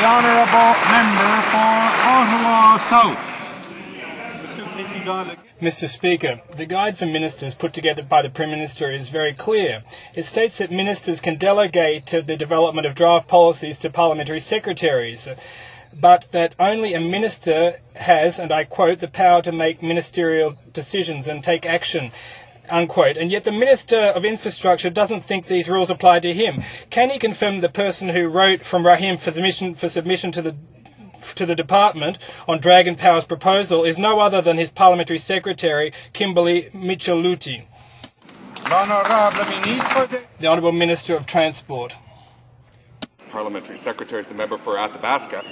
The Honourable Member for Ottawa South. Mr. Speaker, the guide for ministers put together by the Prime Minister is very clear. It states that ministers can delegate the development of draft policies to parliamentary secretaries, but that only a minister has, and I quote, the power to make ministerial decisions and take action, unquote. And yet the Minister of Infrastructure doesn't think these rules apply to him. Can he confirm the person who wrote from Rahim for submission to the department on Dragon Power's proposal is no other than his parliamentary secretary, Kimberley Michelutti? The Honourable Minister of Transport. Parliamentary Secretary is the member for Athabasca.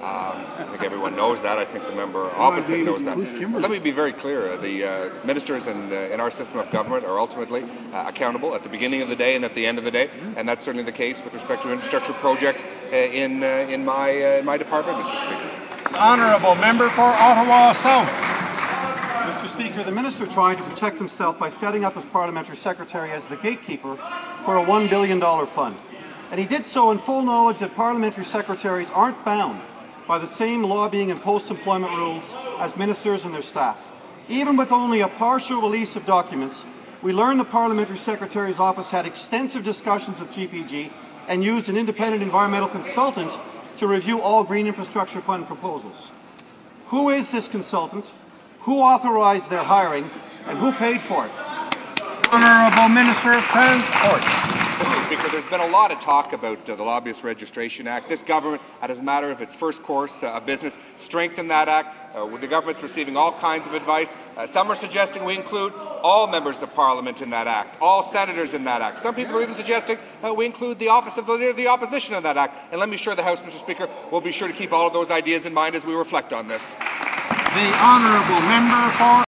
I think everyone knows that. I think the member opposite knows that. Let me be very clear. The ministers in our system of government are ultimately accountable at the beginning of the day and at the end of the day, and that's certainly the case with respect to infrastructure projects in my department, Mr. Speaker. Honourable Member for Ottawa South. Mr. Speaker, the Minister tried to protect himself by setting up his Parliamentary Secretary as the gatekeeper for a $1 billion fund. And he did so in full knowledge that Parliamentary Secretaries aren't bound by the same lobbying and post-employment rules as ministers and their staff. Even with only a partial release of documents, we learned the Parliamentary Secretary's office had extensive discussions with GPG and used an independent environmental consultant to review all Green Infrastructure Fund proposals. Who is this consultant? Who authorized their hiring? And who paid for it? Honourable Minister of Transport. Speaker, there's been a lot of talk about the Lobbyist Registration Act. This government, as a matter of its first course of business, strengthened that act. The government's receiving all kinds of advice. Some are suggesting we include all members of Parliament in that act, all senators in that act. Some people are even suggesting we include the office of the Leader of the Opposition in that act. And let me assure the House, Mr. Speaker, we'll be sure to keep all of those ideas in mind as we reflect on this. The Honourable Member for